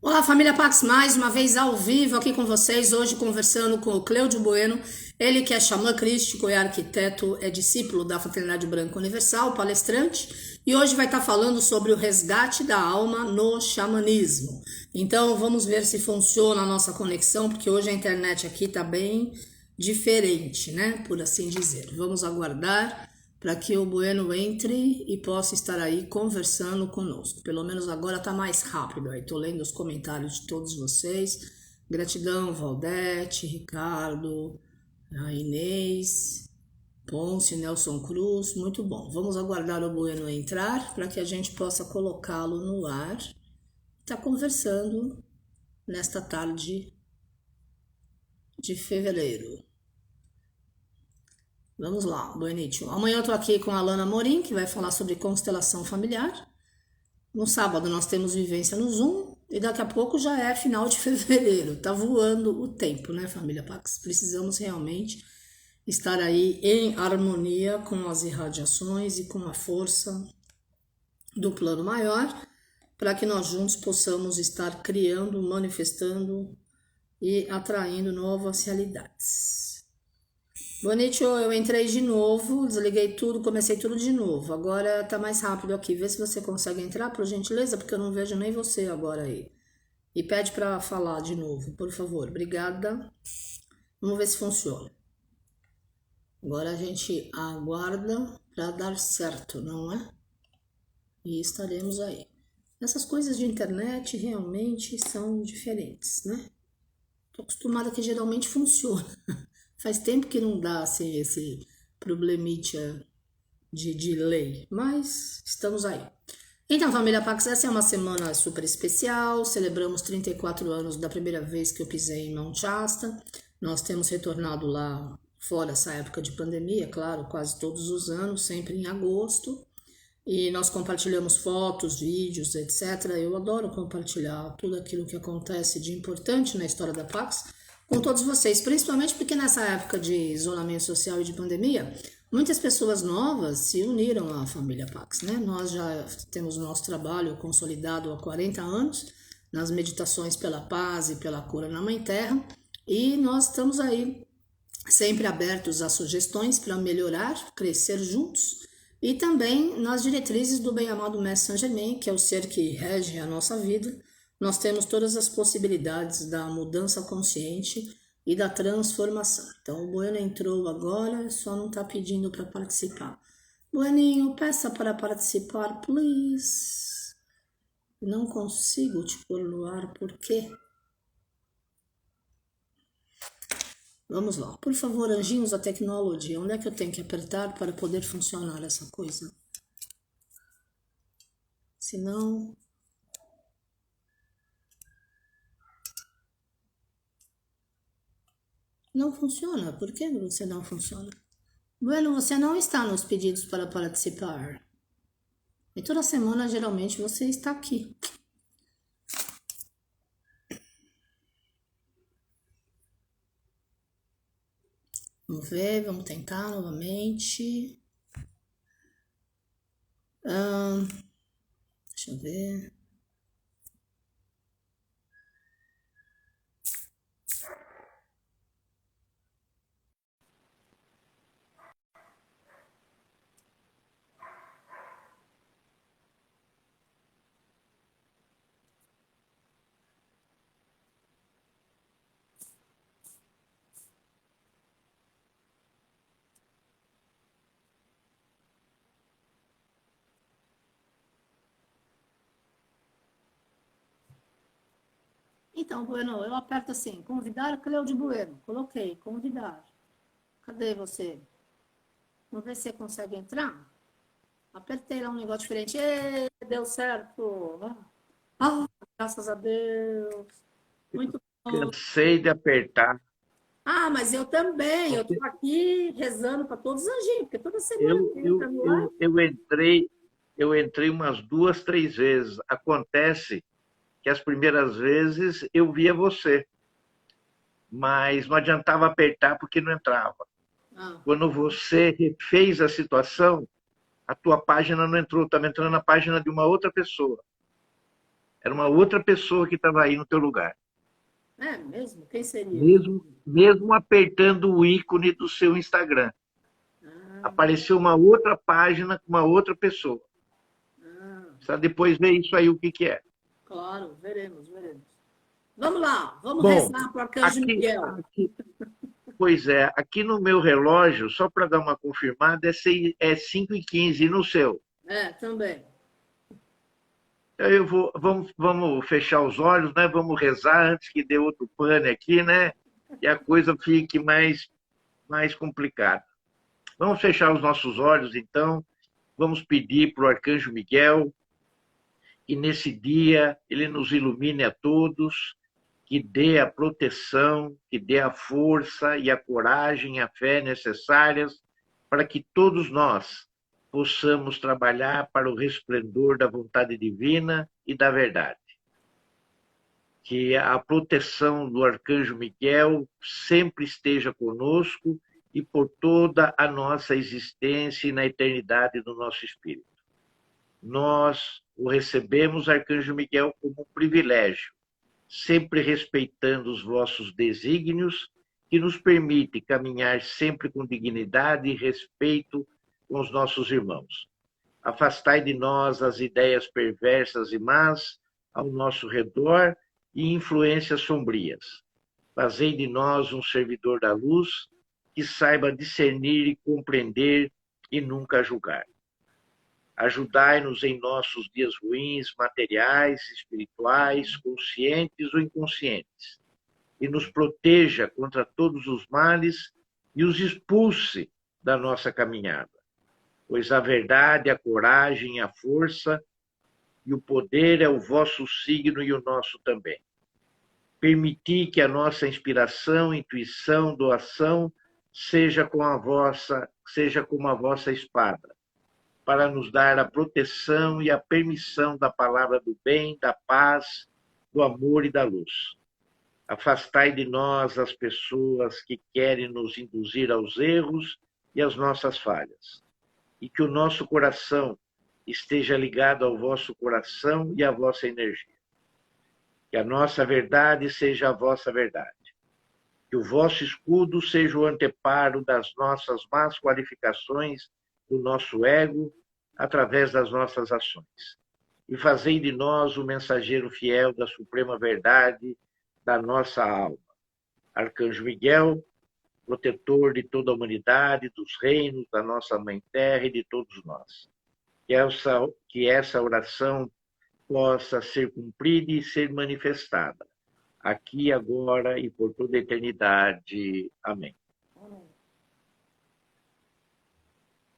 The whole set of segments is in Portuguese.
Olá, família Pax, mais uma vez ao vivo aqui com vocês, hoje conversando com o Cleudio Bueno, ele que é xamã crístico, é arquiteto, é discípulo da Fraternidade Branca Universal, palestrante, e hoje vai estar falando sobre o resgate da alma no xamanismo. Então vamos ver se funciona a nossa conexão, porque hoje a internet aqui está bem diferente, né, por assim dizer. Vamos aguardar para que o Bueno entre e possa estar aí conversando conosco. Pelo menos agora está mais rápido. Aí estou lendo os comentários de todos vocês. Gratidão, Valdete, Ricardo, a Inês, Ponce, Nelson Cruz. Muito bom. Vamos aguardar o Bueno entrar para que a gente possa colocá-lo no ar. Está conversando nesta tarde de fevereiro. Vamos lá, Buenítio. Amanhã eu tô aqui com a Alana Morim, que vai falar sobre constelação familiar. No sábado nós temos vivência no Zoom. E daqui a pouco já é final de fevereiro. Tá voando o tempo, né, família Pax? Precisamos realmente estar aí em harmonia com as irradiações e com a força do plano maior, para que nós juntos possamos estar criando, manifestando e atraindo novas realidades. Boa noite, eu entrei de novo, desliguei tudo, comecei tudo de novo. Agora tá mais rápido aqui. Vê se você consegue entrar, por gentileza, porque eu não vejo nem você agora aí. E pede para falar de novo, por favor. Obrigada. Vamos ver se funciona. Agora a gente aguarda para dar certo, não é? E estaremos aí. Essas coisas de internet realmente são diferentes, né? Tô acostumada que geralmente funciona. Faz tempo que não dá assim, esse probleminha de delay, mas estamos aí. Então, família Pax, essa é uma semana super especial. Celebramos 34 anos da primeira vez que eu pisei em Mount Shasta. Nós temos retornado lá fora essa época de pandemia, claro, quase todos os anos, sempre em agosto. E nós compartilhamos fotos, vídeos, etc. Eu adoro compartilhar tudo aquilo que acontece de importante na história da Pax com todos vocês, principalmente porque nessa época de isolamento social e de pandemia, muitas pessoas novas se uniram à família Pax, né? Nós já temos o nosso trabalho consolidado há 40 anos, nas meditações pela paz e pela cura na Mãe Terra, e nós estamos aí sempre abertos a sugestões para melhorar, crescer juntos, e também nas diretrizes do bem-amado Mestre Saint Germain, que é o ser que rege a nossa vida. Nós temos todas as possibilidades da mudança consciente e da transformação. Então, o Bueno entrou agora, só não está pedindo para participar. Bueninho, peça para participar, please. Não consigo te pôr no ar, por quê? Vamos lá. Por favor, anjinhos da tecnologia, onde é que eu tenho que apertar para poder funcionar essa coisa? Senão... não funciona. Por que você não funciona? Bueno, você não está nos pedidos para participar. E toda semana, geralmente, você está aqui. Vamos ver, vamos tentar novamente. Deixa eu ver. Então, Bueno, eu aperto assim, convidar Cleudio Bueno. Coloquei, convidar. Cadê você? Vamos ver se você consegue entrar. Apertei lá um negócio diferente. Ê, deu certo. Ah, graças a Deus. Muito bom. Cansei de apertar. Ah, mas eu também. Eu Porque estou aqui rezando para todos os anjinhos, porque toda semana eu, entra eu, no ar. eu entrei umas duas, três vezes. Acontece que as primeiras vezes eu via você, mas não adiantava apertar porque não entrava. Ah, Quando você refez a situação, a tua página não entrou, estava entrando na página de uma outra pessoa. Era uma outra pessoa que estava aí no teu lugar. É mesmo? Quem seria? Mesmo apertando o ícone do seu Instagram. Ah, Apareceu uma outra página com uma outra pessoa. ah, Só depois ver isso aí o que, que é. claro, veremos, veremos. Vamos lá, vamos Bom, rezar para o Arcanjo aqui, Miguel. aqui, pois é, aqui no meu relógio, só para dar uma confirmada, é 5h15 e no seu. É, também. Vamos fechar os olhos, né? Vamos rezar antes que dê outro pane aqui, né? E a coisa fique mais complicada. Vamos fechar os nossos olhos, então. Vamos pedir para o Arcanjo Miguel que nesse dia ele nos ilumine a todos, que dê a proteção, que dê a força e a coragem, a fé necessárias para que todos nós possamos trabalhar para o resplendor da vontade divina e da verdade. Que a proteção do Arcanjo Miguel sempre esteja conosco e por toda a nossa existência e na eternidade do nosso espírito. Nós o recebemos, Arcanjo Miguel, como um privilégio, sempre respeitando os vossos desígnios, que nos permite caminhar sempre com dignidade e respeito com os nossos irmãos. Afastai de nós as ideias perversas e más ao nosso redor e influências sombrias. Fazei de nós um servidor da luz que saiba discernir e compreender e nunca julgar. Ajudai-nos em nossos dias ruins, materiais, espirituais, conscientes ou inconscientes, e nos proteja contra todos os males e os expulse da nossa caminhada. Pois a verdade, a coragem, a força e o poder é o vosso signo e o nosso também. Permiti que a nossa inspiração, intuição, doação seja como a vossa espada, para nos dar a proteção e a permissão da palavra do bem, da paz, do amor e da luz. Afastai de nós as pessoas que querem nos induzir aos erros e às nossas falhas. E que o nosso coração esteja ligado ao vosso coração e à vossa energia. Que a nossa verdade seja a vossa verdade. Que o vosso escudo seja o anteparo das nossas más qualificações, do nosso ego, através das nossas ações. E fazei de nós o mensageiro fiel da suprema verdade da nossa alma. Arcanjo Miguel, protetor de toda a humanidade, dos reinos, da nossa Mãe Terra e de todos nós. Que essa oração possa ser cumprida e ser manifestada, aqui, agora e por toda a eternidade. Amém.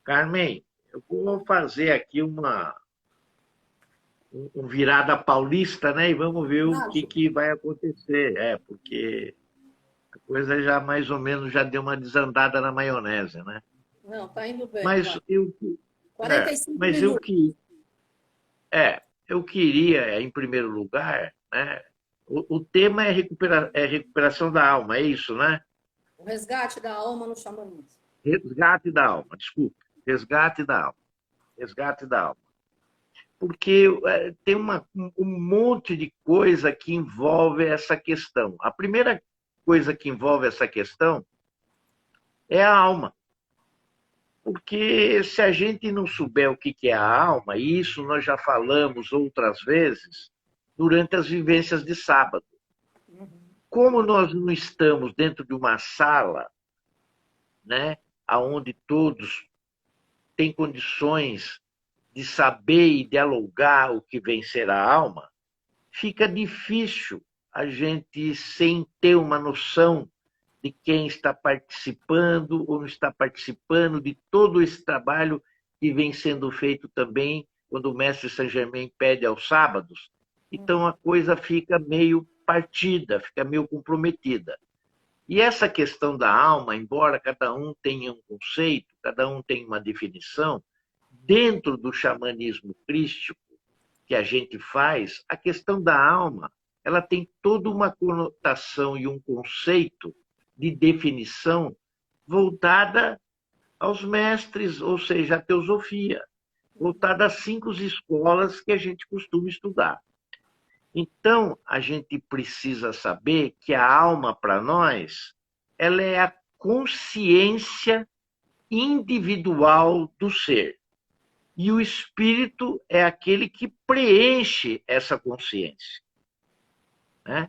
Carmen, eu vou fazer aqui um virada paulista, né? E vamos ver o que vai acontecer. Porque a coisa já mais ou menos já deu uma desandada na maionese, né? Não, tá indo bem. Mas vai. eu, 45 mas minutos. eu queria, em primeiro lugar, né? O tema é recuperação da alma, é isso, né? O resgate da alma no xamanismo. Resgate da alma, desculpa. Resgate da alma. Resgate da alma. Porque tem um monte de coisa que envolve essa questão. A primeira coisa que envolve essa questão é a alma. Porque se a gente não souber o que é a alma, e isso nós já falamos outras vezes, durante as vivências de sábado. Como nós não estamos dentro de uma sala, né, onde todos têm condições de saber e dialogar o que vem ser a alma, fica difícil a gente, sem ter uma noção de quem está participando ou não está participando de todo esse trabalho que vem sendo feito também quando o mestre Saint-Germain pede aos sábados. Então a coisa fica meio partida, fica meio comprometida. E essa questão da alma, embora cada um tenha um conceito, cada um tenha uma definição, dentro do xamanismo crístico que a gente faz, a questão da alma, ela tem toda uma conotação e um conceito de definição voltada aos mestres, ou seja, à teosofia, voltada às 5 escolas que a gente costuma estudar. Então, a gente precisa saber que a alma, para nós, ela é a consciência individual do ser. E o espírito é aquele que preenche essa consciência, né?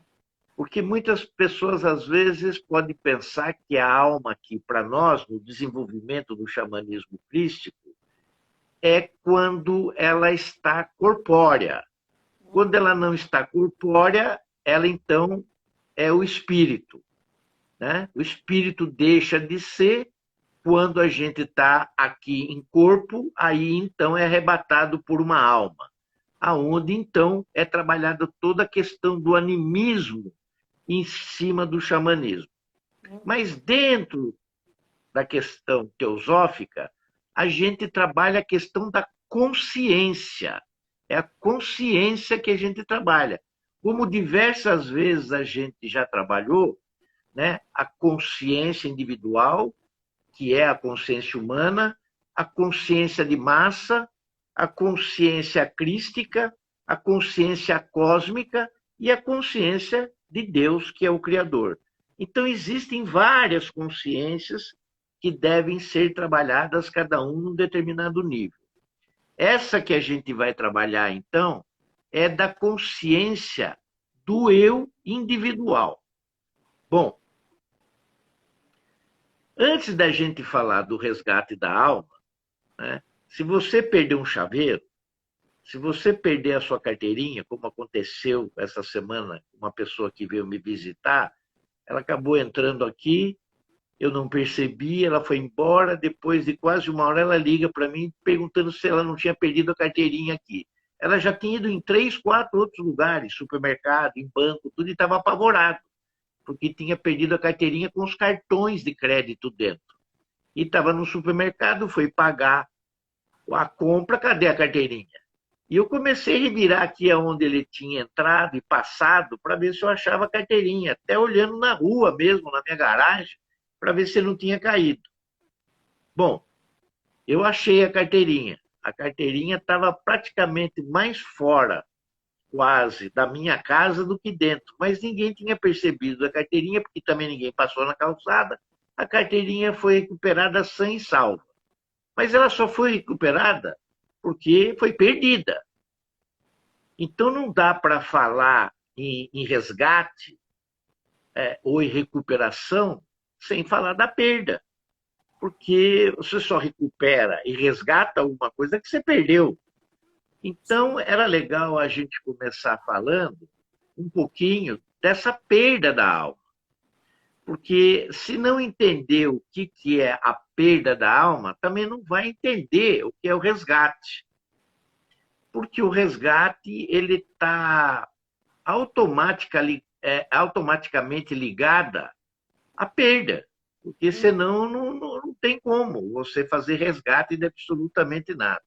Porque muitas pessoas, às vezes, podem pensar que a alma aqui, para nós, no desenvolvimento do xamanismo crístico, é quando ela está corpórea. Quando ela não está corpórea, ela, então, é o espírito, né? O espírito deixa de ser quando a gente está aqui em corpo, aí, então, é arrebatado por uma alma, aonde, então, é trabalhada toda a questão do animismo em cima do xamanismo. Mas dentro da questão teosófica, a gente trabalha a questão da consciência. É a consciência que a gente trabalha. Como diversas vezes a gente já trabalhou, né, a consciência individual, que é a consciência humana, a consciência de massa, a consciência crística, a consciência cósmica e a consciência de Deus, que é o Criador. Então, existem várias consciências que devem ser trabalhadas, cada um num determinado nível. Essa que a gente vai trabalhar, então, é da consciência do eu individual. Bom, antes da gente falar do resgate da alma, né, se você perder um chaveiro, se você perder a sua carteirinha, como aconteceu essa semana, uma pessoa que veio me visitar, ela acabou entrando aqui, eu não percebi, ela foi embora, depois de quase uma hora ela liga para mim perguntando se ela não tinha perdido a carteirinha aqui. Ela já tinha ido em 3, 4 outros lugares, supermercado, em banco, tudo, e estava apavorado, porque tinha perdido a carteirinha com os cartões de crédito dentro. E estava no supermercado, foi pagar a compra, cadê a carteirinha? E eu comecei a revirar aqui onde ele tinha entrado e passado para ver se eu achava a carteirinha, até olhando na rua mesmo, na minha garagem, para ver se não tinha caído. Bom, eu achei a carteirinha. A carteirinha estava praticamente mais fora, quase, da minha casa do que dentro. Mas ninguém tinha percebido a carteirinha, porque também ninguém passou na calçada. A carteirinha foi recuperada sã e salva. Mas ela só foi recuperada porque foi perdida. Então não dá para falar em resgate ou em recuperação sem falar da perda. Porque você só recupera e resgata alguma coisa que você perdeu. Então, era legal a gente começar falando um pouquinho dessa perda da alma. Porque se não entender o que é a perda da alma, também não vai entender o que é o resgate. Porque o resgate ele está automaticamente ligada à perda. Porque senão não tem como você fazer resgate de absolutamente nada.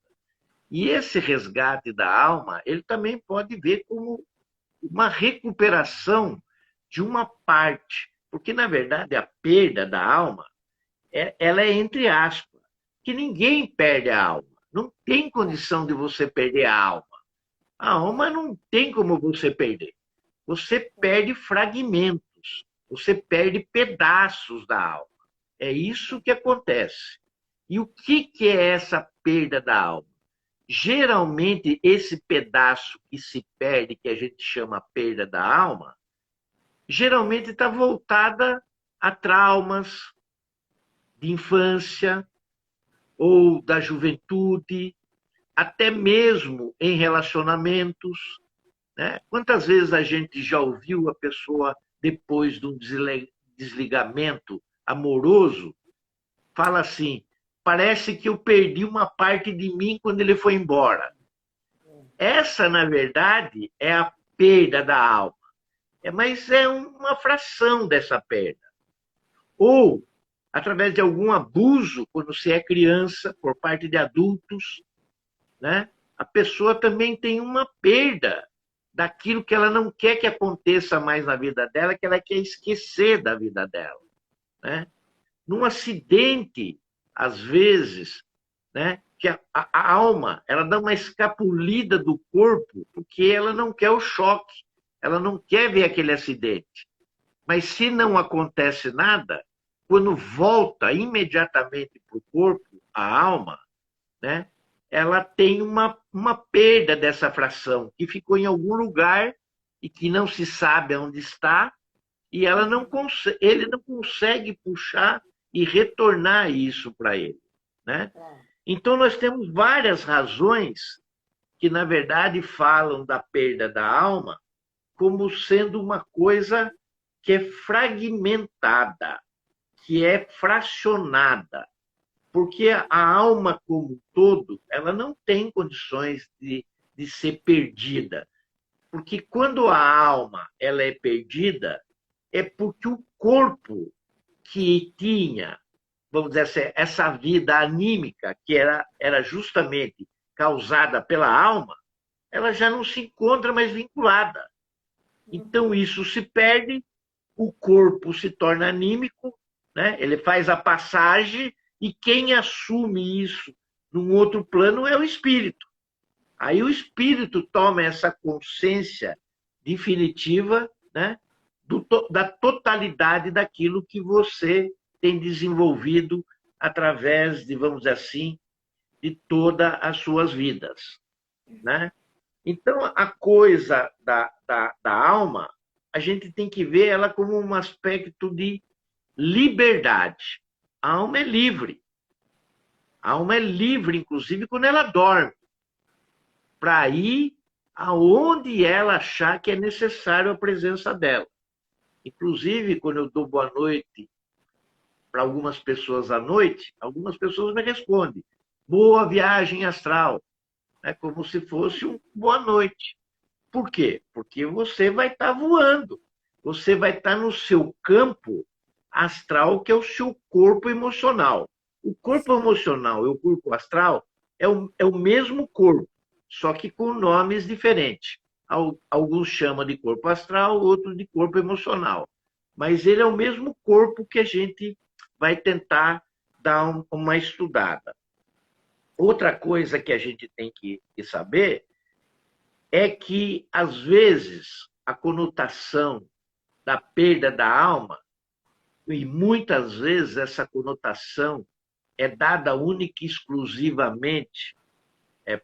E esse resgate da alma, ele também pode ver como uma recuperação de uma parte. Porque, na verdade, a perda da alma, ela é entre aspas, que ninguém perde a alma. Não tem condição de você perder a alma. A alma não tem como você perder. Você perde fragmentos, você perde pedaços da alma. É isso que acontece. E o que é essa perda da alma? Geralmente, esse pedaço que se perde, que a gente chama perda da alma, geralmente está voltada a traumas de infância ou da juventude, até mesmo em relacionamentos, né? Quantas vezes a gente já ouviu a pessoa, depois de um desligamento amoroso, fala assim: parece que eu perdi uma parte de mim quando ele foi embora. Essa, na verdade, é a perda da alma. Mas é uma fração dessa perda. Ou, através de algum abuso, quando se é criança, por parte de adultos, né? A pessoa também tem uma perda daquilo que ela não quer que aconteça mais na vida dela, que ela quer esquecer da vida dela, né? Num acidente, às vezes, né, que a alma ela dá uma escapulida do corpo porque ela não quer o choque. ela não quer ver aquele acidente. Mas se não acontece nada, quando volta imediatamente para o corpo, a alma, né, ela tem uma perda dessa fração, que ficou em algum lugar e que não se sabe onde está, e ela não ele não consegue puxar e retornar isso para ele. Né? Então, nós temos várias razões que, na verdade, falam da perda da alma como sendo uma coisa que é fragmentada, que é fracionada, porque a alma como um todo, ela não tem condições de ser perdida. Porque quando a alma ela é perdida, é porque o corpo que tinha, vamos dizer assim, essa vida anímica, que era justamente causada pela alma, ela já não se encontra mais vinculada. Então, isso se perde, o corpo se torna anímico, né? Ele faz a passagem e quem assume isso num outro plano é o espírito. Aí o espírito toma essa consciência definitiva, né, da totalidade daquilo que você tem desenvolvido através de, vamos dizer assim, de todas as suas vidas. Né? Então, a coisa da alma, a gente tem que ver ela como um aspecto de liberdade. A alma é livre. A alma é livre, inclusive, quando ela dorme, para ir aonde ela achar que é necessário a presença dela. Inclusive, quando eu dou boa noite para algumas pessoas à noite, algumas pessoas me respondem: boa viagem astral. É como se fosse um boa noite. Por quê? Porque você vai estar voando. Você vai estar no seu campo astral, que é o seu corpo emocional. O corpo emocional e o corpo astral é o mesmo corpo, só que com nomes diferentes. Alguns chamam de corpo astral, outros de corpo emocional. Mas ele é o mesmo corpo que a gente vai tentar dar uma estudada. Outra coisa que a gente tem que saber é que, às vezes, a conotação da perda da alma, e muitas vezes essa conotação é dada única e exclusivamente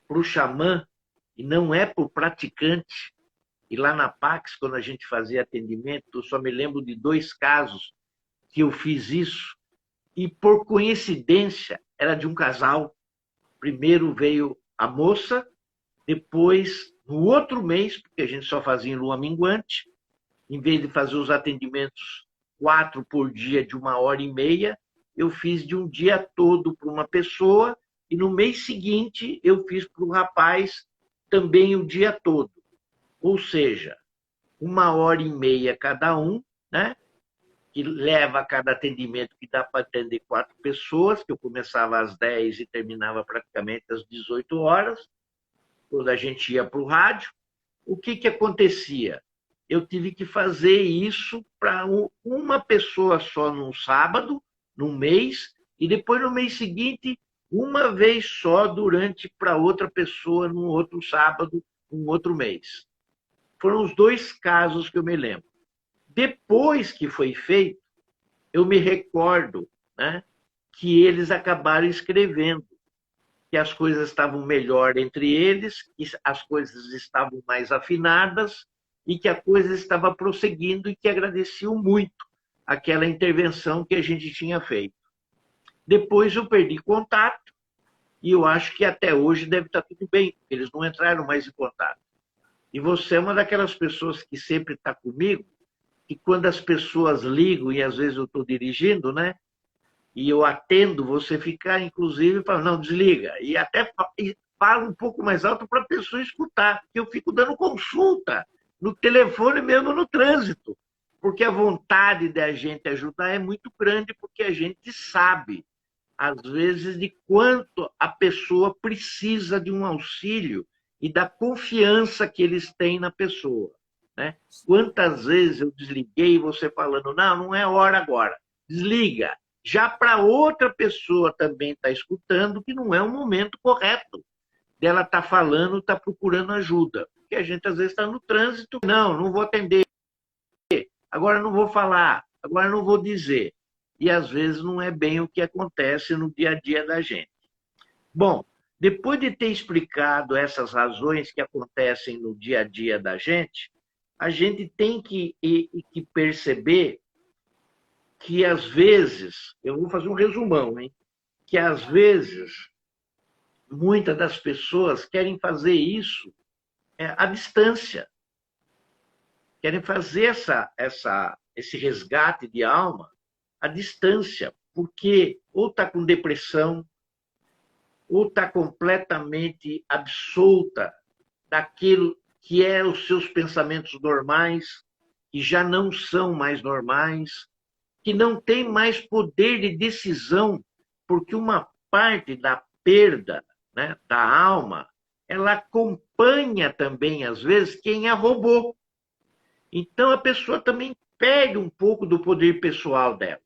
para o xamã, e não é para o praticante. E lá na Pax, quando a gente fazia atendimento, eu só me lembro de 2 casos que eu fiz isso, e por coincidência era de um casal. Primeiro veio a moça, depois, no outro mês, porque a gente só fazia em lua minguante, em vez de fazer os atendimentos 4 por dia de 1h30, eu fiz de um dia todo para uma pessoa, e no mês seguinte eu fiz para um rapaz também o dia todo. Ou seja, 1h30 cada um, né? Que leva a cada atendimento, que dá para atender 4 pessoas, que eu começava às 10 e terminava praticamente às 18 horas, quando a gente ia para o rádio. O que acontecia? Eu tive que fazer isso para uma pessoa só num sábado, num mês, e depois no mês seguinte, uma vez só durante para outra pessoa num outro sábado, num outro mês. Foram os 2 casos que eu me lembro. Depois que foi feito, eu me recordo, né, que eles acabaram escrevendo que as coisas estavam melhor entre eles, que as coisas estavam mais afinadas e que a coisa estava prosseguindo, e que agradeciam muito aquela intervenção que a gente tinha feito. Depois eu perdi contato, e eu acho que até hoje deve estar tudo bem, eles não entraram mais em contato. E você é uma daquelas pessoas que sempre está comigo, e quando as pessoas ligam, e às vezes eu estou dirigindo, né? E eu atendo, você fica, inclusive, fala, não, desliga. E até fala um pouco mais alto para a pessoa escutar, porque eu fico dando consulta no telefone mesmo no trânsito. Porque a vontade da gente ajudar é muito grande, porque a gente sabe, às vezes, de quanto a pessoa precisa de um auxílio e da confiança que eles têm na pessoa. Né? Quantas vezes eu desliguei e você falando, não é hora agora, desliga. Já para outra pessoa também está escutando que não é o momento correto dela estar falando, está procurando ajuda. porque a gente às vezes está no trânsito. Não vou atender, agora não vou falar, agora não vou dizer. E às vezes não é bem o que acontece no dia a dia da gente. Bom, depois de ter explicado essas razões que acontecem no dia a dia da gente, a gente tem que perceber que às vezes, eu vou fazer um resumão, hein? Que às vezes muitas das pessoas querem fazer isso à distância, querem fazer esse resgate de alma à distância, porque ou está com depressão, ou está completamente absolta daquilo que é os seus pensamentos normais, que já não são mais normais, que não tem mais poder de decisão, porque uma parte da perda, né, da alma, ela acompanha também, às vezes, quem a roubou. Então, a pessoa também perde um pouco do poder pessoal dela.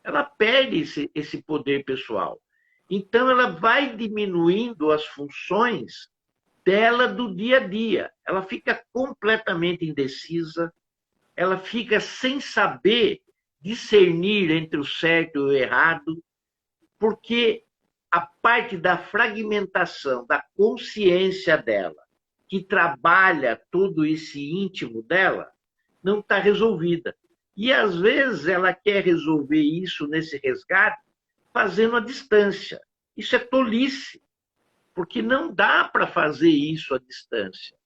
Ela perde esse poder pessoal. Então, ela vai diminuindo as funções dela do dia a dia. Ela fica completamente indecisa, ela fica sem saber discernir entre o certo e o errado, porque a parte da fragmentação da consciência dela, que trabalha todo esse íntimo dela, não está resolvida. E, às vezes, ela quer resolver isso nesse resgate fazendo à distância. Isso é tolice, porque não dá para fazer isso à distância.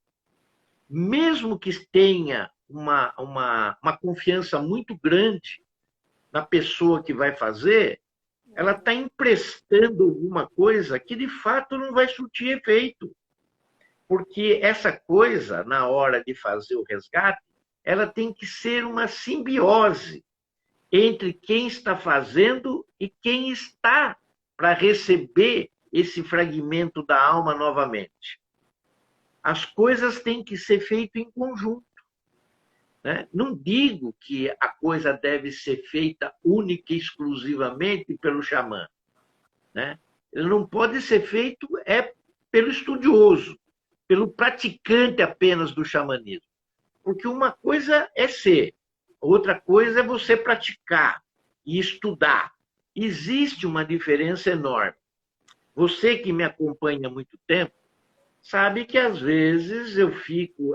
Mesmo que tenha uma confiança muito grande na pessoa que vai fazer, ela está emprestando alguma coisa que, de fato, não vai surtir efeito. Porque essa coisa, na hora de fazer o resgate, ela tem que ser uma simbiose entre quem está fazendo e quem está para receber esse fragmento da alma novamente. As coisas têm que ser feitas em conjunto. Né? Não digo que a coisa deve ser feita única e exclusivamente pelo xamã. Né? Ele não pode ser feito pelo estudioso, pelo praticante apenas do xamanismo. Porque uma coisa é ser, outra coisa é você praticar e estudar. Existe uma diferença enorme. Você que me acompanha há muito tempo, sabe que às vezes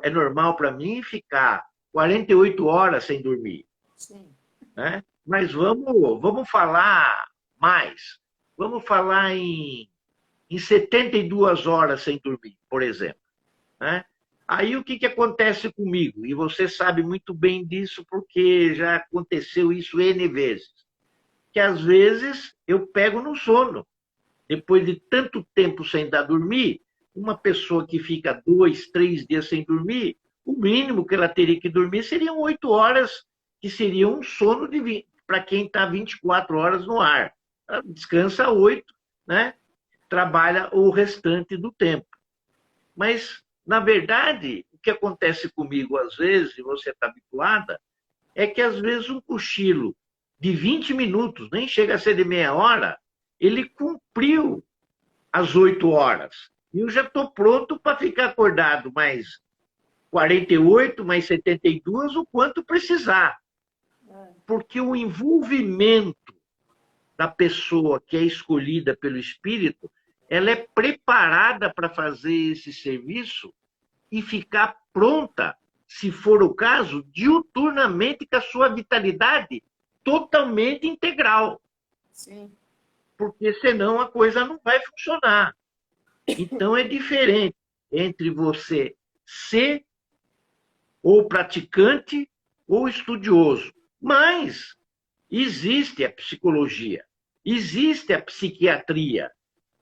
é normal para mim ficar 48 horas sem dormir. Sim. Né? Mas vamos falar mais. Vamos falar em 72 horas sem dormir, por exemplo. Né? Aí o que acontece comigo? E você sabe muito bem disso, porque já aconteceu isso N vezes. Que às vezes eu pego no sono. Depois de tanto tempo sem dar dormir, uma pessoa que fica 2, 3 dias sem dormir, o mínimo que ela teria que dormir seriam 8 horas, que seria um sono para quem está 24 horas no ar. Ela descansa 8, né? Trabalha o restante do tempo. Mas, na verdade, o que acontece comigo às vezes, e você está habituada, é que às vezes um cochilo de 20 minutos, nem chega a ser de meia hora, ele cumpriu as 8 horas. E eu já estou pronto para ficar acordado mais 48, mais 72, o quanto precisar. Porque o envolvimento da pessoa que é escolhida pelo Espírito, ela é preparada para fazer esse serviço e ficar pronta, se for o caso, diuturnamente com a sua vitalidade totalmente integral. Sim. Porque senão a coisa não vai funcionar. Então é diferente entre você ser ou praticante ou estudioso. Mas existe a psicologia, existe a psiquiatria,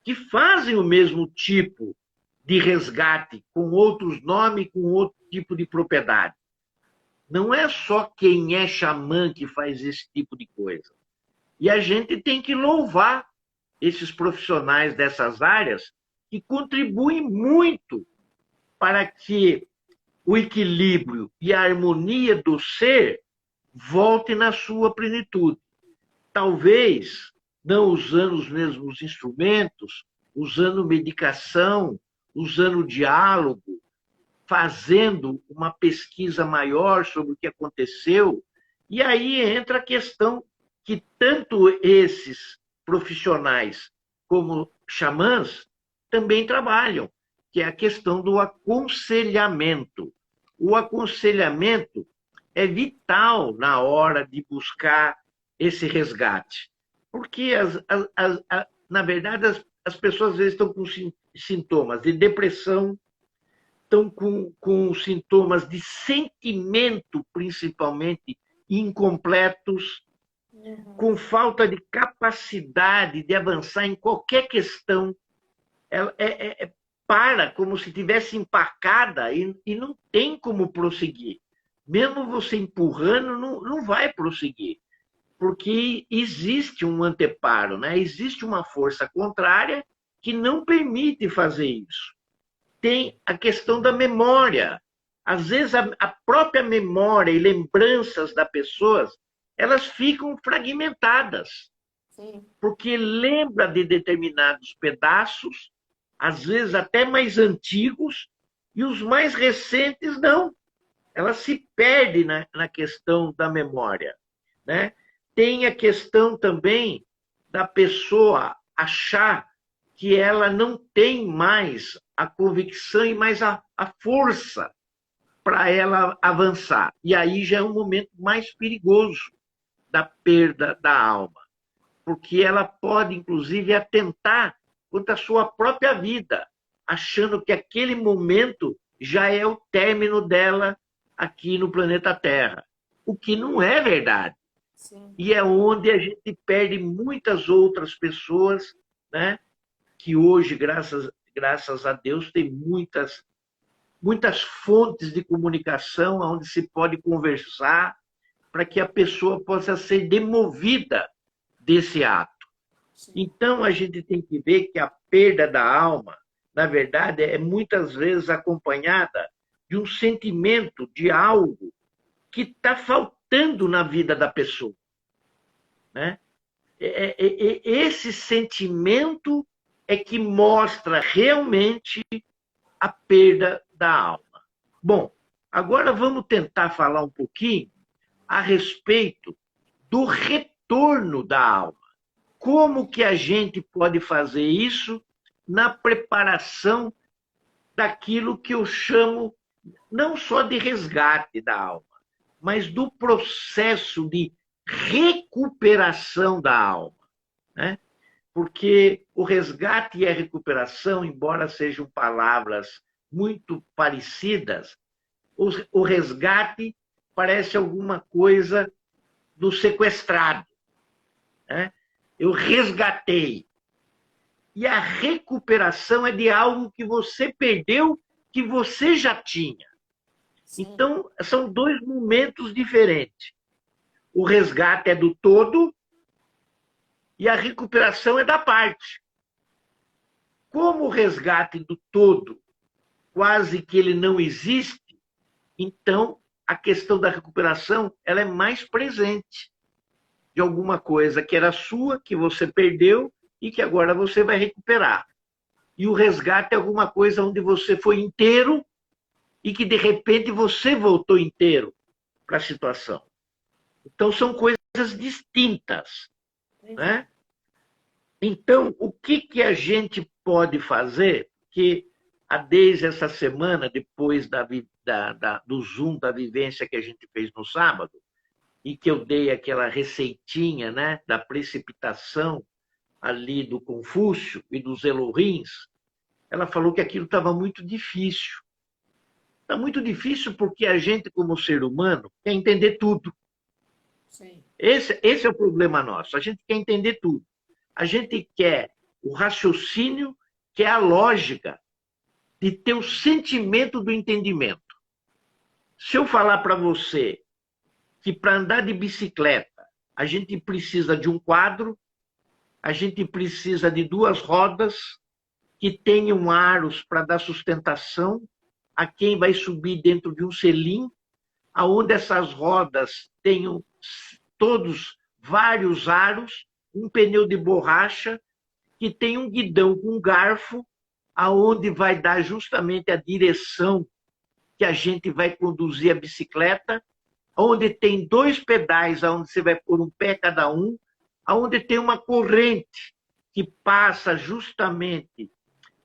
que fazem o mesmo tipo de resgate, com outros nomes, com outro tipo de propriedade. Não é só quem é xamã que faz esse tipo de coisa. E a gente tem que louvar esses profissionais dessas áreas que contribuem muito para que o equilíbrio e a harmonia do ser volte na sua plenitude. Talvez não usando os mesmos instrumentos, usando medicação, usando diálogo, fazendo uma pesquisa maior sobre o que aconteceu, e aí entra a questão que tanto esses profissionais como xamãs também trabalham, que é a questão do aconselhamento. O aconselhamento é vital na hora de buscar esse resgate, porque, na verdade, as pessoas às vezes estão com sintomas de depressão, estão com sintomas de sentimento, principalmente, incompletos, com falta de capacidade de avançar em qualquer questão. Ela para como se tivesse empacada e não tem como prosseguir. Mesmo você empurrando, não vai prosseguir, porque existe um anteparo, né? Existe uma força contrária que não permite fazer isso. Tem a questão da memória. Às vezes, a própria memória e lembranças das pessoas, elas ficam fragmentadas. Sim. Porque lembra de determinados pedaços, às vezes até mais antigos, e os mais recentes não. Ela se perde na questão da memória, né? Tem a questão também da pessoa achar que ela não tem mais a convicção e mais a força para ela avançar. E aí já é um momento mais perigoso da perda da alma, porque ela pode, inclusive, atentar contra a sua própria vida, achando que aquele momento já é o término dela aqui no planeta Terra, o que não é verdade. Sim. E é onde a gente perde muitas outras pessoas, né? Que hoje, graças a Deus, tem muitas fontes de comunicação onde se pode conversar para que a pessoa possa ser demovida desse ato. Sim. Então, a gente tem que ver que a perda da alma, na verdade, é muitas vezes acompanhada de um sentimento de algo que está faltando na vida da pessoa, né? Esse sentimento é que mostra realmente a perda da alma. Bom, agora vamos tentar falar um pouquinho a respeito do retorno da alma. Como que a gente pode fazer isso na preparação daquilo que eu chamo não só de resgate da alma, mas do processo de recuperação da alma, né? Porque o resgate e a recuperação, embora sejam palavras muito parecidas, o resgate parece alguma coisa do sequestrado, né? Eu resgatei. E a recuperação é de algo que você perdeu, que você já tinha. Sim. Então, são dois momentos diferentes. O resgate é do todo e a recuperação é da parte. Como o resgate do todo quase que ele não existe, então a questão da recuperação ela é mais presente de alguma coisa que era sua, que você perdeu e que agora você vai recuperar. E o resgate é alguma coisa onde você foi inteiro e que de repente você voltou inteiro para a situação. Então são coisas distintas, né? Então, o que a gente pode fazer? Que desde essa semana, depois do Zoom da vivência que a gente fez no sábado, e que eu dei aquela receitinha, né, da precipitação ali do Confúcio e dos Elohins, ela falou que aquilo estava muito difícil. Está muito difícil porque a gente, como ser humano, quer entender tudo. Sim. Esse é o problema nosso. A gente quer entender tudo. A gente quer o raciocínio, quer a lógica de ter o sentimento do entendimento. Se eu falar para você que para andar de bicicleta a gente precisa de um quadro, a gente precisa de duas rodas que tenham aros para dar sustentação a quem vai subir dentro de um selim, aonde essas rodas tenham todos vários aros, um pneu de borracha que tem um guidão com garfo, aonde vai dar justamente a direção que a gente vai conduzir a bicicleta, onde tem 2 pedais, onde você vai pôr um pé cada um, onde tem uma corrente que passa justamente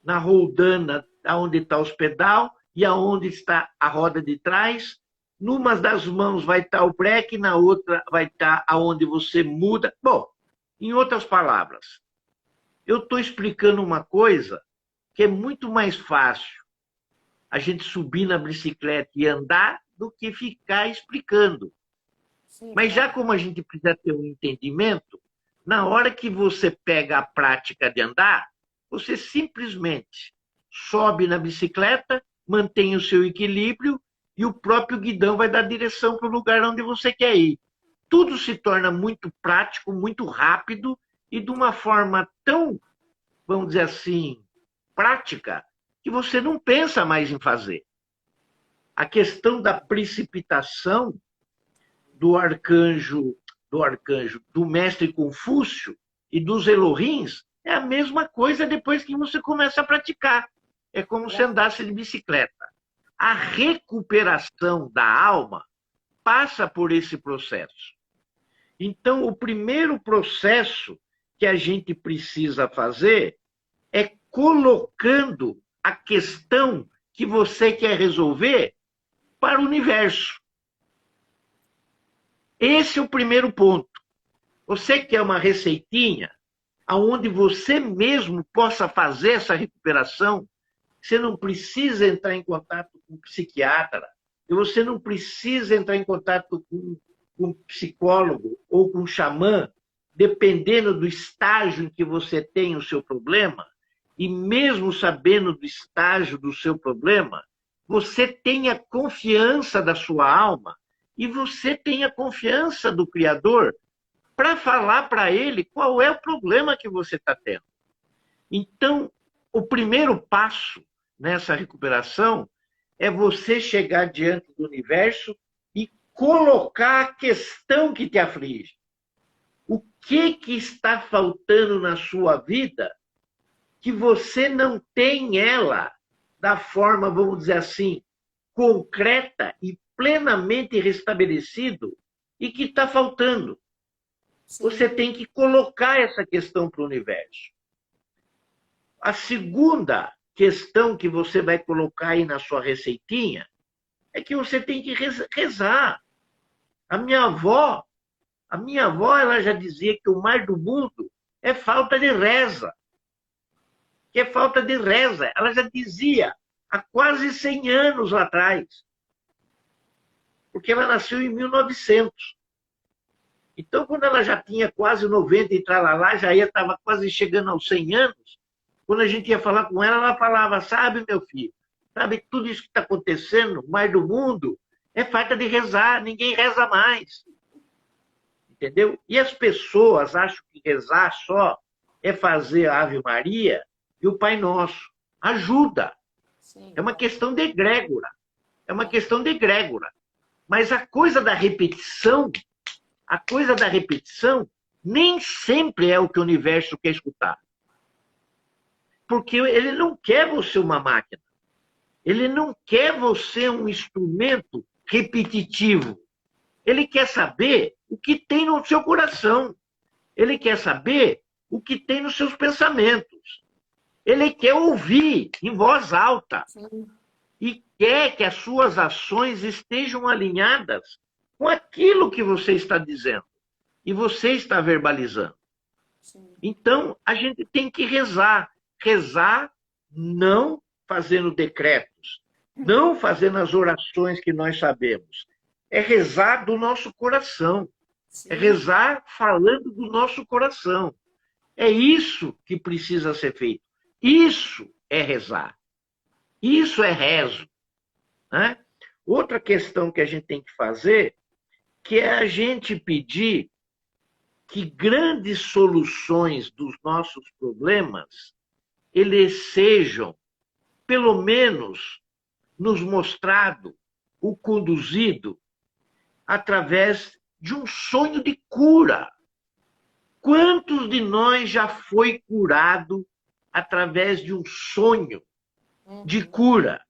na roldana, onde está os pedal e aonde está a roda de trás. Numa das mãos vai estar o breque, na outra vai estar aonde você muda. Bom, em outras palavras, eu estou explicando uma coisa que é muito mais fácil a gente subir na bicicleta e andar do que ficar explicando. Sim, Mas já como a gente precisa ter um entendimento, na hora que você pega a prática de andar, você simplesmente sobe na bicicleta, mantém o seu equilíbrio e o próprio guidão vai dar direção para o lugar onde você quer ir. Tudo se torna muito prático, muito rápido e de uma forma tão, vamos dizer assim, prática, que você não pensa mais em fazer. A questão da precipitação do mestre Confúcio e dos Elohins é a mesma coisa depois que você começa a praticar. É como se andasse de bicicleta. A recuperação da alma passa por esse processo. Então, o primeiro processo que a gente precisa fazer é colocando a questão que você quer resolver para o universo. Esse é o primeiro ponto. Você quer uma receitinha onde você mesmo possa fazer essa recuperação. Você não precisa entrar em contato com um psiquiatra, você não precisa entrar em contato com um psicólogo ou com um xamã, dependendo do estágio em que você tem o seu problema, e mesmo sabendo do estágio do seu problema, você tenha confiança da sua alma e você tenha confiança do Criador para falar para ele qual é o problema que você está tendo. Então, o primeiro passo nessa recuperação é você chegar diante do universo e colocar a questão que te aflige. O que está faltando na sua vida que você não tem ela da forma, vamos dizer assim, concreta e plenamente restabelecido e que está faltando? Sim. Você tem que colocar essa questão para o universo. A segunda questão que você vai colocar aí na sua receitinha é que você tem que rezar. A minha avó, ela já dizia que o mar do mundo é falta de reza. Que é falta de reza. Ela já dizia há quase 100 anos lá atrás. Porque ela nasceu em 1900. Então, quando ela já tinha quase 90 e tralalá, já estava quase chegando aos 100 anos, quando a gente ia falar com ela, ela falava, sabe, meu filho, sabe, tudo isso que está acontecendo no mar do mundo é falta de rezar, ninguém reza mais. Entendeu? E as pessoas acham que rezar só é fazer a Ave Maria e o Pai Nosso. Ajuda. Sim. É uma questão de egrégora. É uma questão de egrégora. Mas a coisa da repetição nem sempre é o que o universo quer escutar. Porque ele não quer você uma máquina. Ele não quer você um instrumento repetitivo. Ele quer saber o que tem no seu coração. Ele quer saber o que tem nos seus pensamentos. Ele quer ouvir em voz alta. Sim. E quer que as suas ações estejam alinhadas com aquilo que você está dizendo. E você está verbalizando. Sim. Então, a gente tem que rezar. Rezar não fazendo decretos, não fazendo as orações que nós sabemos. É rezar do nosso coração. Sim. É rezar falando do nosso coração. É isso que precisa ser feito. Isso é rezar. Isso é rezo. Né? Outra questão que a gente tem que fazer, que é a gente pedir que grandes soluções dos nossos problemas, eles sejam, pelo menos, nos mostrado, ou conduzido, através de um sonho de cura. Quantos de nós já foi curado através de um sonho de cura?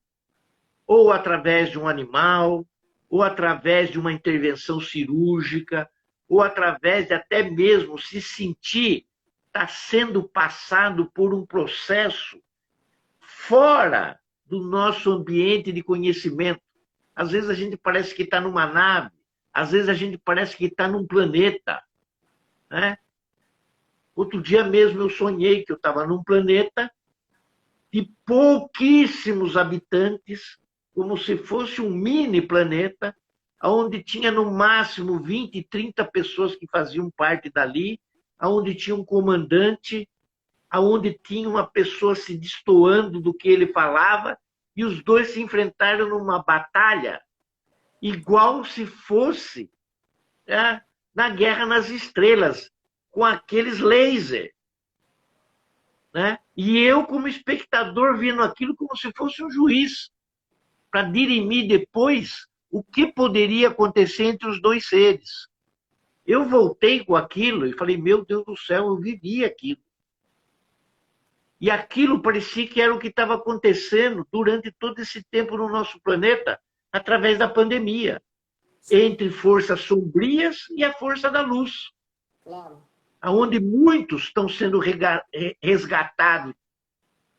ou através de um animal, ou através de uma intervenção cirúrgica, ou através de até mesmo se sentir está sendo passado por um processo fora do nosso ambiente de conhecimento. Às vezes a gente parece que está numa nave, às vezes a gente parece que está num planeta, né? Outro dia mesmo eu sonhei que eu estava num planeta de pouquíssimos habitantes, como se fosse um mini planeta, onde tinha no máximo 20, 30 pessoas que faziam parte dali, onde tinha um comandante, onde tinha uma pessoa se destoando do que ele falava, e os dois se enfrentaram numa batalha igual se fosse, né, na Guerra nas Estrelas, com aqueles lasers. Né? E eu, como espectador, vendo aquilo como se fosse um juiz, para dirimir depois o que poderia acontecer entre os dois seres. Eu voltei com aquilo e falei, meu Deus do céu, eu vivi aquilo. E aquilo parecia que era o que estava acontecendo durante todo esse tempo no nosso planeta, através da pandemia, entre forças sombrias e a força da luz. Claro. Onde muitos estão sendo resgatados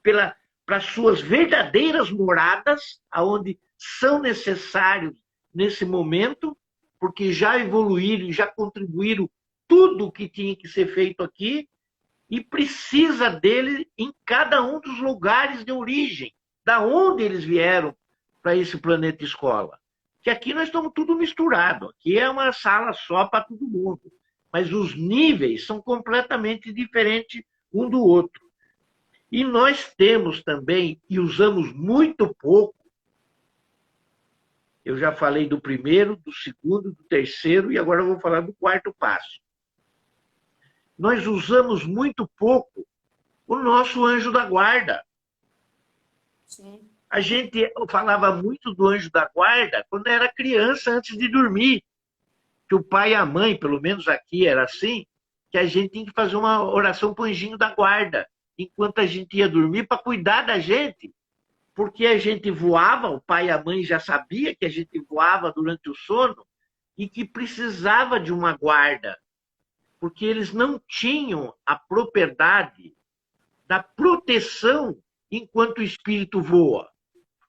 para suas verdadeiras moradas, aonde são necessários nesse momento, porque já evoluíram e já contribuíram tudo o que tinha que ser feito aqui, e precisa dele em cada um dos lugares de origem, da onde eles vieram para esse planeta escola. Que aqui nós estamos tudo misturado, aqui é uma sala só para todo mundo, mas os níveis são completamente diferentes um do outro. E nós temos também, e usamos muito pouco, eu já falei do primeiro, do segundo, do terceiro, e agora eu vou falar do quarto passo. Nós usamos muito pouco o nosso anjo da guarda. Sim. A gente falava muito do anjo da guarda quando era criança, antes de dormir. Que o pai e a mãe, pelo menos aqui era assim, que a gente tinha que fazer uma oração para o anjinho da guarda, enquanto a gente ia dormir, para cuidar da gente. Porque a gente voava, o pai e a mãe já sabia que a gente voava durante o sono e que precisava de uma guarda, porque eles não tinham a propriedade da proteção enquanto o espírito voa.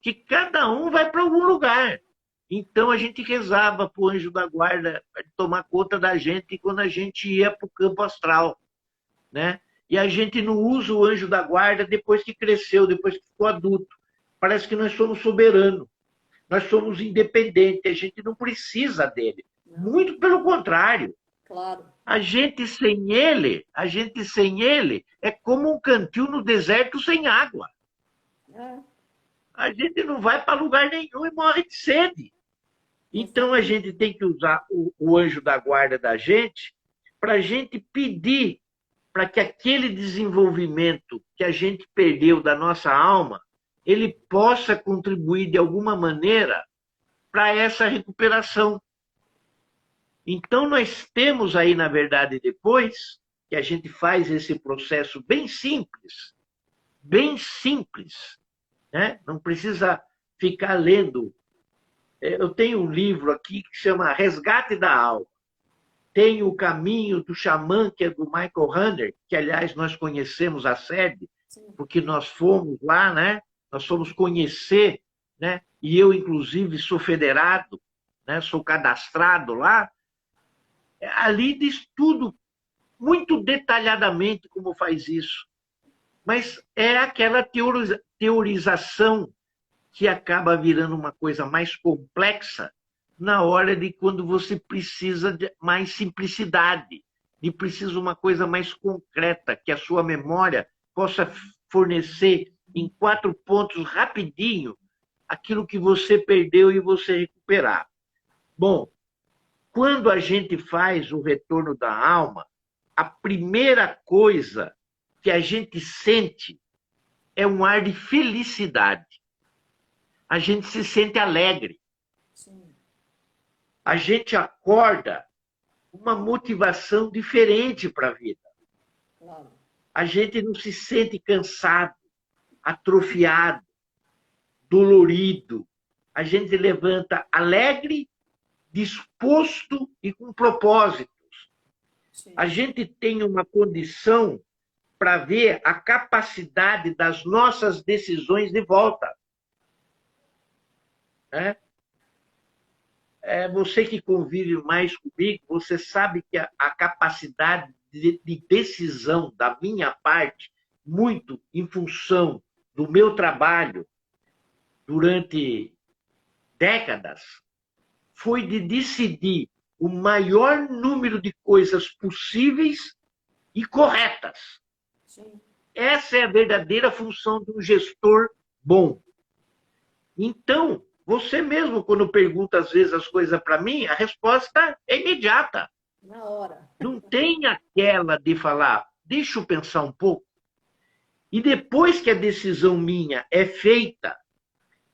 Que cada um vai para algum lugar. Então a gente rezava para o anjo da guarda tomar conta da gente quando a gente ia para o campo astral. Né? E a gente não usa o anjo da guarda depois que cresceu, depois que ficou adulto. Parece que nós somos soberanos, nós somos independentes, a gente não precisa dele. Muito pelo contrário. Claro. A gente sem ele é como um cantil no deserto sem água. É. A gente não vai para lugar nenhum e morre de sede. Então a gente tem que usar o anjo da guarda da gente para a gente pedir para que aquele desenvolvimento que a gente perdeu da nossa alma, ele possa contribuir de alguma maneira para essa recuperação. Então nós temos aí, na verdade, depois que a gente faz esse processo bem simples, né? Não precisa ficar lendo. Eu tenho um livro aqui que chama Resgate da Alma. Tem o Caminho do Xamã, que é do Michael Hunter, que, aliás, nós conhecemos a sede, porque nós fomos lá, né? Nós fomos conhecer, né? E eu, inclusive, sou federado, né? Sou cadastrado lá. Ali diz tudo muito detalhadamente como faz isso. Mas é aquela teorização que acaba virando uma coisa mais complexa na hora de quando você precisa de mais simplicidade, de precisa uma coisa mais concreta, que a sua memória possa fornecer em 4 pontos rapidinho aquilo que você perdeu e você recuperar. Bom, quando a gente faz o retorno da alma, a primeira coisa que a gente sente é um ar de felicidade. A gente se sente alegre. Sim. A gente acorda com uma motivação diferente para a vida. Claro. A gente não se sente cansado, atrofiado, dolorido. a gente levanta alegre, disposto e com propósitos. Sim. A gente tem uma condição para ver a capacidade das nossas decisões de volta. Né? Você que convive mais comigo, você sabe que a capacidade de decisão da minha parte, muito em função do meu trabalho durante décadas, foi de decidir o maior número de coisas possíveis e corretas. Sim. Essa é a verdadeira função de um gestor bom. Então, você mesmo, quando pergunta às vezes as coisas para mim, a resposta é imediata. Na hora. Não tem aquela de falar, deixa eu pensar um pouco. E depois que a decisão minha é feita,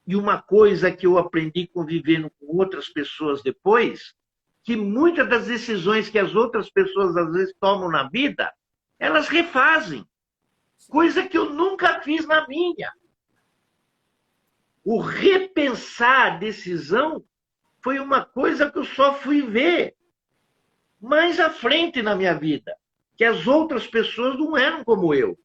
e uma coisa que eu aprendi convivendo com outras pessoas depois, que muitas das decisões que as outras pessoas às vezes tomam na vida, elas refazem. Coisa que eu nunca fiz na minha. O repensar a decisão foi uma coisa que eu só fui ver mais à frente na minha vida, que as outras pessoas não eram como eu.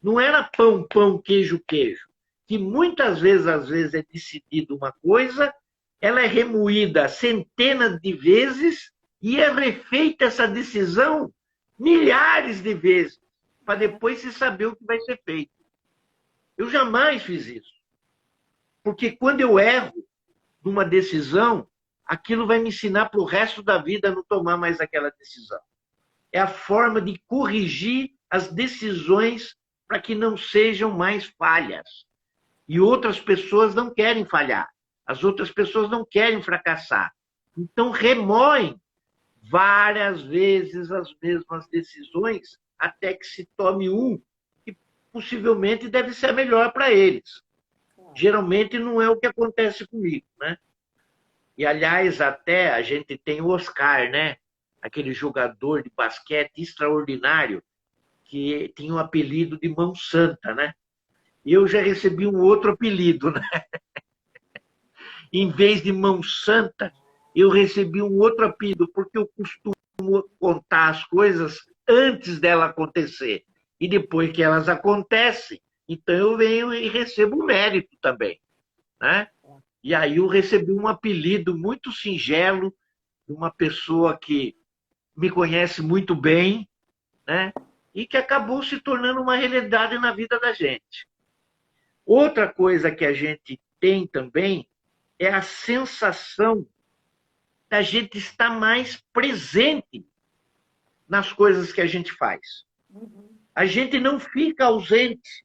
Não era pão, pão, queijo, queijo. Que muitas vezes, às vezes, é decidido uma coisa, ela é remoída centenas de vezes e é refeita essa decisão milhares de vezes, para depois se saber o que vai ser feito. Eu jamais fiz isso. Porque quando eu erro numa decisão, aquilo vai me ensinar para o resto da vida a não tomar mais aquela decisão. É a forma de corrigir as decisões para que não sejam mais falhas. E outras pessoas não querem falhar. As outras pessoas não querem fracassar. Então, remoem várias vezes as mesmas decisões até que se tome um que possivelmente deve ser melhor para eles. Geralmente não é o que acontece comigo, né? E, aliás, até a gente tem o Oscar, né? Aquele jogador de basquete extraordinário que tinha o apelido de Mão Santa, né? E eu já recebi um outro apelido, né? Em vez de Mão Santa, eu recebi um outro apelido, porque eu costumo contar as coisas antes dela acontecer. E depois que elas acontecem, então eu venho e recebo mérito também, né? E aí eu recebi um apelido muito singelo de uma pessoa que me conhece muito bem, né? E que acabou se tornando uma realidade na vida da gente. Outra coisa que a gente tem também é a sensação da gente estar mais presente nas coisas que a gente faz. A gente não fica ausente,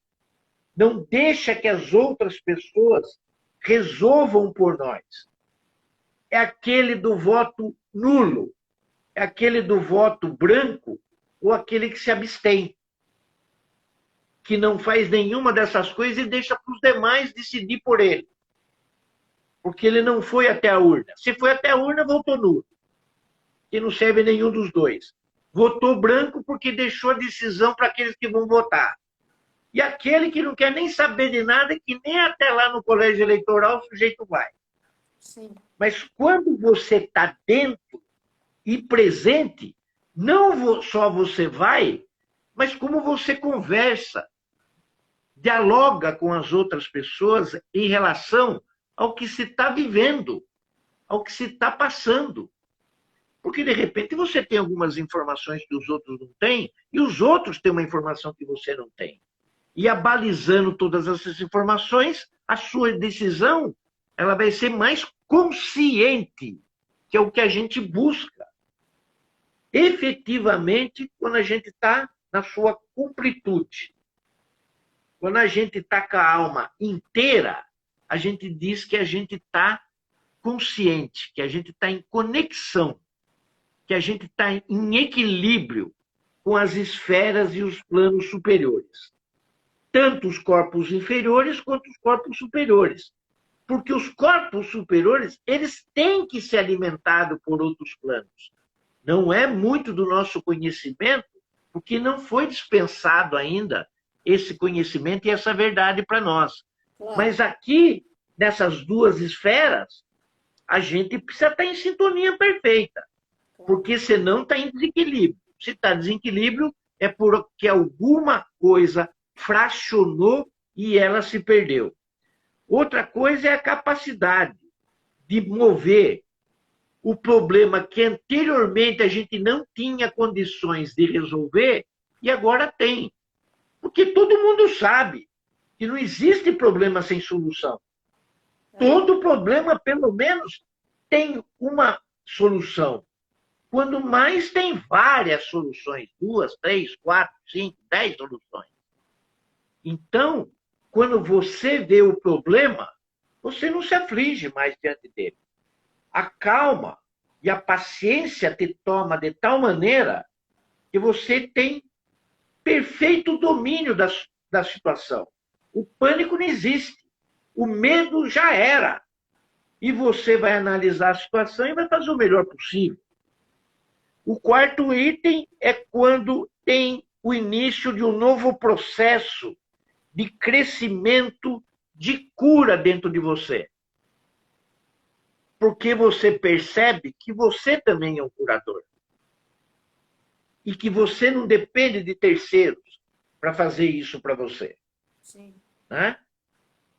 não deixa que as outras pessoas resolvam por nós. É aquele do voto nulo, é aquele do voto branco ou aquele que se abstém, que não faz nenhuma dessas coisas e deixa para os demais decidir por ele. Porque ele não foi até a urna. Se foi até a urna, votou nulo. E não serve nenhum dos dois. Votou branco porque deixou a decisão para aqueles que vão votar. E aquele que não quer nem saber de nada, que nem até lá no colégio eleitoral o sujeito vai. Sim. Mas quando você está dentro e presente, não só você vai, mas como você conversa, dialoga com as outras pessoas em relação ao que se está vivendo, ao que se está passando. Porque, de repente, você tem algumas informações que os outros não têm, e os outros têm uma informação que você não tem. E abalizando todas essas informações, a sua decisão ela vai ser mais consciente, que é o que a gente busca. Efetivamente, quando a gente está na sua completude. Quando a gente está com a alma inteira, a gente diz que a gente está consciente, que a gente está em conexão, que a gente está em equilíbrio com as esferas e os planos superiores. Tanto os corpos inferiores quanto os corpos superiores. Porque os corpos superiores, eles têm que ser alimentados por outros planos. Não é muito do nosso conhecimento, porque não foi dispensado ainda esse conhecimento e essa verdade para nós. Claro. Mas aqui nessas duas esferas, a gente precisa estar em sintonia perfeita, porque senão está em desequilíbrio. Se está em desequilíbrio, é porque alguma coisa fracionou e ela se perdeu. Outra coisa é a capacidade de mover o problema que anteriormente a gente não tinha condições de resolver e agora tem. Porque todo mundo sabe que não existe problema sem solução. Todo problema, pelo menos, tem uma solução. Quando mais, tem várias soluções. 2, 3, 4, 5, 10 soluções. Então, quando você vê o problema, você não se aflige mais diante dele. A calma e a paciência te toma de tal maneira que você tem perfeito domínio da situação. O pânico não existe. O medo já era. E você vai analisar a situação e vai fazer o melhor possível. O quarto item é quando tem o início de um novo processo de crescimento, de cura dentro de você. Porque você percebe que você também é um curador. E que você não depende de terceiros para fazer isso para você. Sim. Né?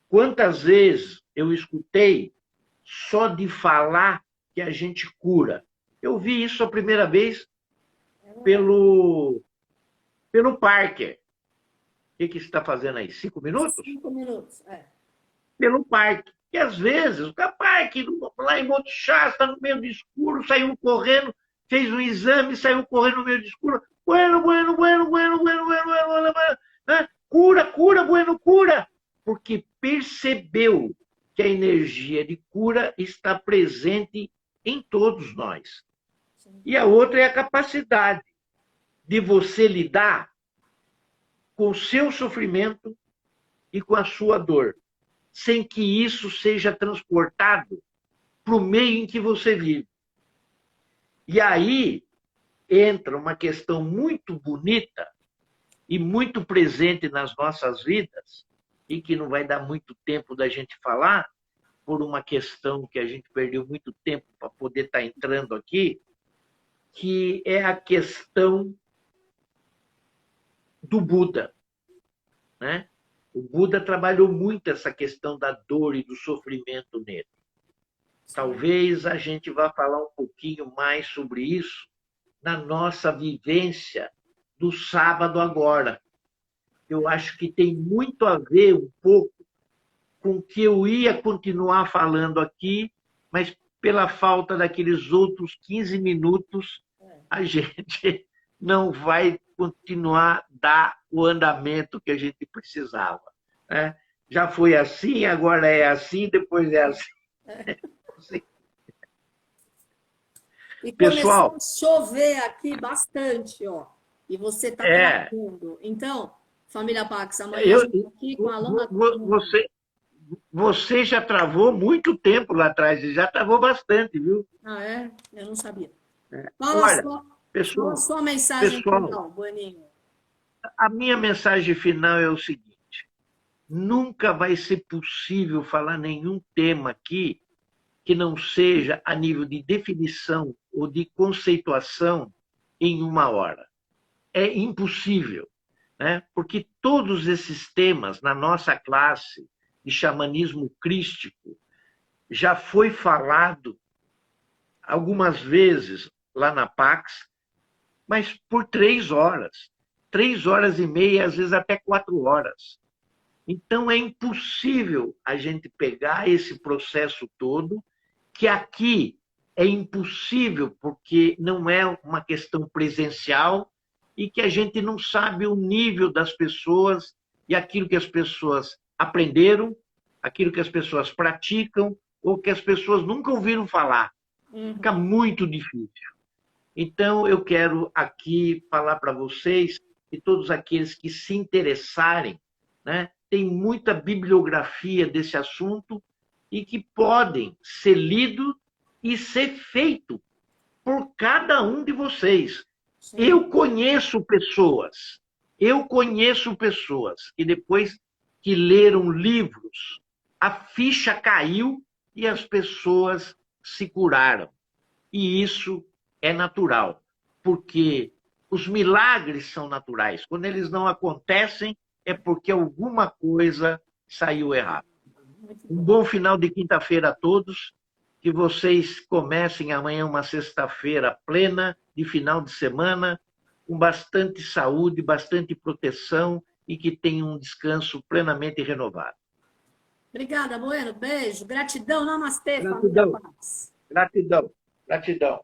Quantas vezes eu escutei só de falar que a gente cura? Eu vi isso a primeira vez pelo Parker. O que você está fazendo aí? 5 minutos? 5 minutos, Pelo Parker. E às vezes, o Parker, lá em Monte Shasta, no meio do escuro, saiu correndo, fez um exame, saiu correndo no meio do escuro. Bueno. Cura, bueno, cura. Porque percebeu que a energia de cura está presente em todos nós. E a outra é a capacidade de você lidar com o seu sofrimento e com a sua dor, sem que isso seja transportado para o meio em que você vive. E aí entra uma questão muito bonita e muito presente nas nossas vidas, e que não vai dar muito tempo da gente falar, por uma questão que a gente perdeu muito tempo para poder estar entrando aqui, que é a questão do Buda. Né? O Buda trabalhou muito essa questão da dor e do sofrimento nele. Talvez a gente vá falar um pouquinho mais sobre isso na nossa vivência do sábado agora. Eu acho que tem muito a ver um pouco com o que eu ia continuar falando aqui, mas pela falta daqueles outros 15 minutos, a gente não vai continuar a dar o andamento que a gente precisava. Né? Já foi assim, agora é assim, depois é assim. E Pessoal, começou a chover aqui bastante, ó. E você está trabalhando. Então, família Pax, amanhã eu estou aqui com a Alana. Você já travou muito tempo lá atrás, já travou bastante, viu? Ah, é? Eu não sabia. Olha, fala a sua mensagem final, Boninho. A minha mensagem final é o seguinte: nunca vai ser possível falar nenhum tema aqui que não seja a nível de definição ou de conceituação em 1 hora. É impossível, né? Porque todos esses temas na nossa classe de xamanismo crístico já foi falado algumas vezes lá na Pax, mas por 3 horas. 3 horas e meia, às vezes até 4 horas. Então é impossível a gente pegar esse processo todo, que aqui é impossível porque não é uma questão presencial e que a gente não sabe o nível das pessoas e aquilo que as pessoas aprenderam, aquilo que as pessoas praticam ou que as pessoas nunca ouviram falar. Fica muito difícil. Então, eu quero aqui falar para vocês e todos aqueles que se interessarem, né, tem muita bibliografia desse assunto e que podem ser lido e ser feito por cada um de vocês. Sim. Eu conheço pessoas que depois que leram livros a ficha caiu e as pessoas se curaram. E isso é natural, porque os milagres são naturais. Quando eles não acontecem, é porque alguma coisa saiu errado. Um bom final de quinta-feira a todos. Que vocês comecem amanhã uma sexta-feira plena, de final de semana, com bastante saúde, bastante proteção e que tenham um descanso plenamente renovado. Obrigada, Bueno. Beijo. Gratidão. Namastê, família Gratidão. Paz. Gratidão. Gratidão.